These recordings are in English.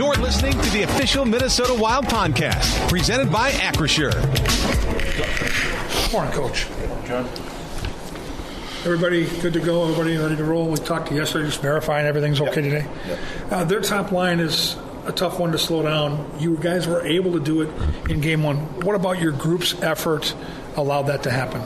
You're listening to the official Minnesota Wild podcast, presented by Acrisure. Morning, Coach. John. Everybody good to go? Everybody ready to roll? We talked to you yesterday, just verifying everything's okay today. Yep. Their top line is a tough one to slow down. You guys were able to do it in Game 1. What about your group's effort allowed that to happen?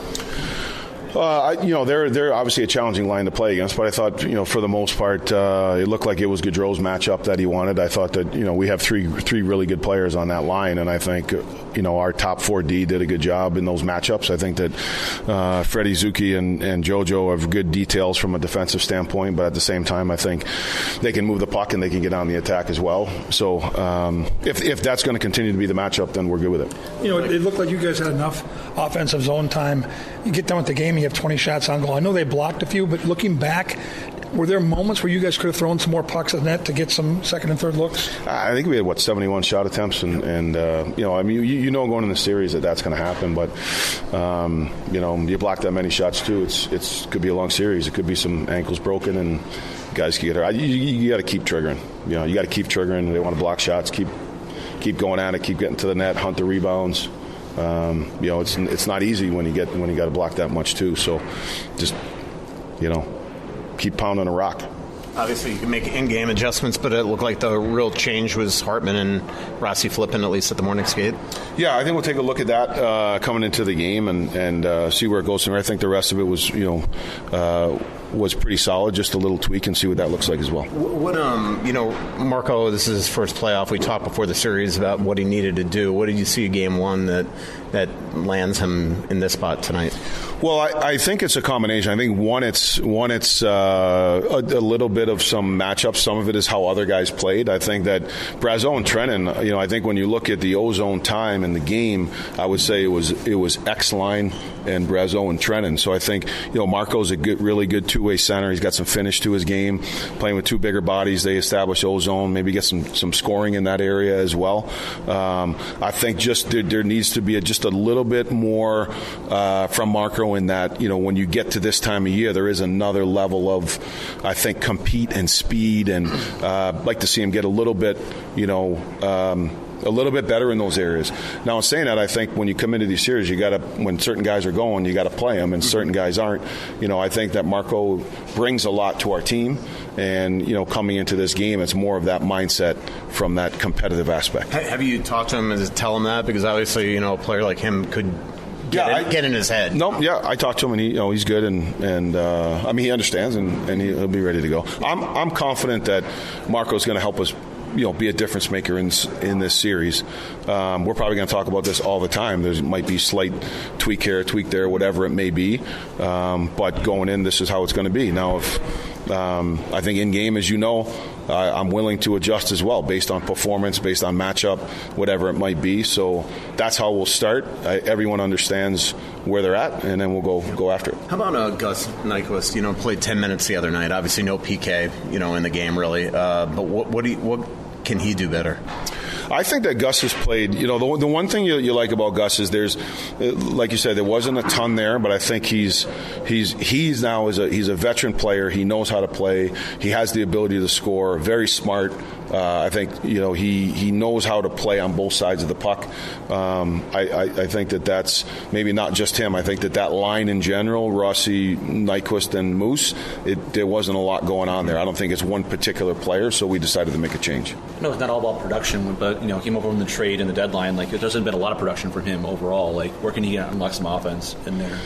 They're obviously a challenging line to play against, but I thought, for the most part, it looked like it was Gaudreau's matchup that he wanted. I thought that, we have three really good players on that line, and I think, our top 4D did a good job in those matchups. I think that Freddie, Zuki, and JoJo have good details from a defensive standpoint, but at the same time, I think they can move the puck and they can get on the attack as well. So if that's going to continue to be the matchup, then we're good with it. It looked like you guys had enough offensive zone time. You get done with the game, you have 20 shots on goal. I know they blocked a few, but looking back, were there moments where you guys could have thrown some more pucks at net to get some second and third looks? I think we had 71 shot attempts, and going in the series that's going to happen. But you block that many shots too. It could be a long series. It could be some ankles broken, and guys can get hurt. You got to keep triggering. You got to keep triggering. They want to block shots. Keep going at it. Keep getting to the net. Hunt the rebounds. It's not easy when you got to block that much too. So just keep pounding a rock. Obviously, you can make in-game adjustments, but it looked like the real change was Hartman and Rossi flipping, at least at the morning skate. Yeah, I think we'll take a look at that coming into the game and see where it goes from there. I think the rest of it was pretty solid, just a little tweak, and see what that looks like as well. Marco, this is his first playoff. We talked before the series about what he needed to do. What did you see in Game 1 that lands him in this spot tonight? Well, I think it's a combination. I think one, it's a little bit of some matchups. Some of it is how other guys played. I think that Brazeau and Trennan, I think when you look at the ozone time in the game, I would say it was X-line and Brazeau and Trennan. So I think, Marco's a really good two-way center. He's got some finish to his game. Playing with two bigger bodies, they establish ozone, maybe get some scoring in that area as well. I think just there needs to be just a little bit more from Marco in that, when you get to this time of year, there is another level of, I think, compete and speed, and like to see him get a little bit better in those areas. Now, in saying that, I think when you come into these series, when certain guys are going, you got to play them, and certain guys aren't. I think that Marco brings a lot to our team, and coming into this game, it's more of that mindset from that competitive aspect. Have you talked to him and tell him that? Because obviously, a player like him could get in his head. No, yeah, I talked to him, and he's good, and he understands, and he'll be ready to go. I'm confident that Marco's going to help us be a difference maker in this series. We're probably going to talk about this all the time. There might be slight tweak here, tweak there, whatever it may be. But going in, this is how it's going to be. Now, if I think in game, as I'm willing to adjust as well based on performance, based on matchup, whatever it might be. So that's how we'll start. Everyone understands where they're at, and then we'll go after it. How about Gus Nyquist? Played 10 minutes the other night. Obviously, no PK, in the game really. But what can he do better? I think that Gus has played, the one thing you like about Gus is there's, like you said, there wasn't a ton there, but I think he's now he's a veteran player. He knows how to play. He has the ability to score. Very smart. I think he knows how to play on both sides of the puck. I think that's maybe not just him. I think that line in general, Rossi, Nyquist, and Moose, there wasn't a lot going on there. I don't think it's one particular player, so we decided to make a change. No, it's not all about production, but he came over from the trade and the deadline. There hasn't been a lot of production from him overall. Where can he unlock some offense in there?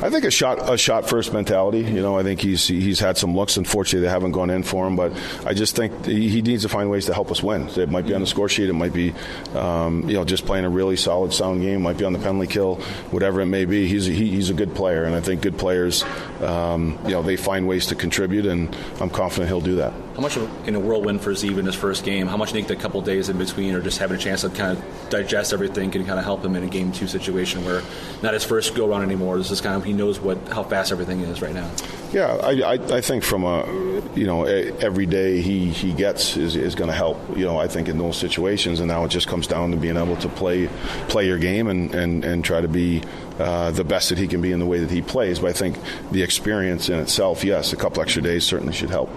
I think a shot first mentality. I think he's had some looks. Unfortunately, they haven't gone in for him. But I just think he needs to find ways to help us win. It might be on the score sheet. It might be just playing a really solid, sound game. It might be on the penalty kill. Whatever it may be, he's a good player. And I think good players, they find ways to contribute. And I'm confident he'll do that. How much in a whirlwind for Zeev in his first game? How much do you think the couple days in between, or just having a chance to kind of digest everything, can kind of help him in a Game 2 situation where not his first go round anymore? This is kind of, he knows how fast everything is right now. Yeah, I think from every day he gets is going to help. I think in those situations, and now it just comes down to being able to play your game and try to be the best that he can be in the way that he plays. But I think the experience in itself, yes, a couple extra days certainly should help.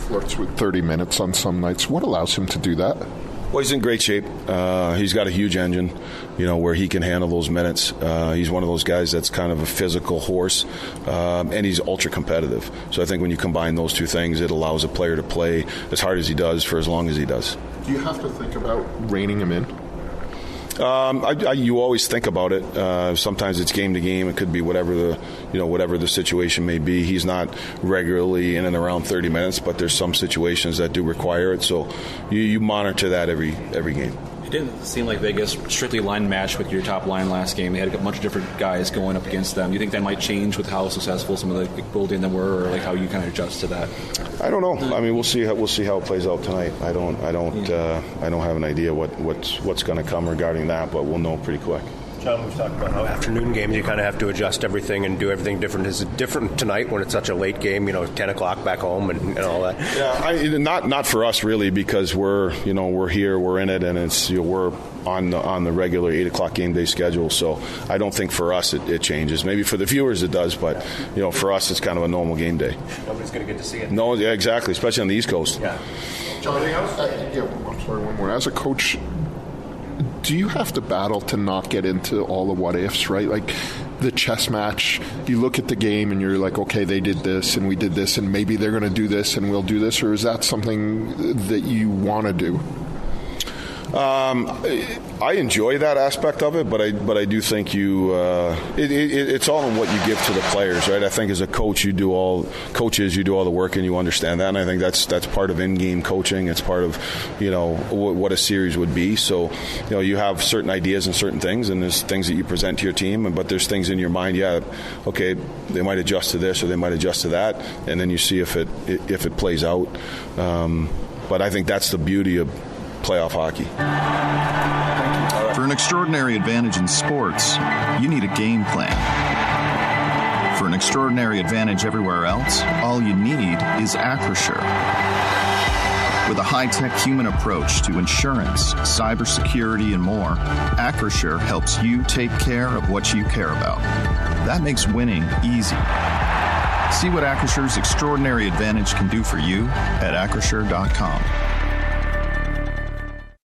flirts with 30 minutes on some nights. What allows him to do that? Well, he's in great shape. He's got a huge engine, where he can handle those minutes. He's one of those guys that's kind of a physical horse, and he's ultra competitive. So I think when you combine those two things, it allows a player to play as hard as he does for as long as he does. Do you have to think about reining him in? You always think about it. Sometimes it's game to game. It could be whatever the situation may be. He's not regularly in and around 30 minutes, but there's some situations that do require it. So you monitor that every game. It didn't seem like Vegas strictly line match with your top line last game. They had a bunch of different guys going up against them. Do you think that might change with how successful some of the goaltending them were, or like how you kind of adjust to that? I don't know. I mean, we'll see how it plays out tonight. I don't have an idea what's going to come regarding that, but we'll know pretty quick. John, we've talked about how afternoon games you kind of have to adjust everything and do everything different. Is it different tonight when it's such a late game, 10 o'clock back home and all that? Yeah, not for us really, because we're here, we're in it, and it's we're on the regular 8 o'clock game day schedule. So I don't think for us it changes. Maybe for the viewers it does, but for us it's kind of a normal game day. Nobody's going to get to see it. No, yeah, exactly, especially on the East Coast. Yeah. John, I'm sorry, one more. As a coach, do you have to battle to not get into all the what ifs, right? Like the chess match, you look at the game and you're like, okay, they did this and we did this and maybe they're going to do this and we'll do this, or is that something that you want to do? I enjoy that aspect of it, but I do think it's all in what you give to the players, right? I think as a coach, you do all the work and you understand that, and I think that's part of in-game coaching. It's part of what a series would be. So you have certain ideas and certain things, and there's things that you present to your team, but there's things in your mind. Yeah, okay, they might adjust to this or they might adjust to that, and then you see if it plays out. But I think that's the beauty of playoff hockey. For an extraordinary advantage in sports, you need a game plan. For an extraordinary advantage everywhere else, all you need is Acrisure. With a high-tech human approach to insurance, cybersecurity, and more, Acrisure helps you take care of what you care about. That makes winning easy. See what Acrisure's extraordinary advantage can do for you at Acrisure.com.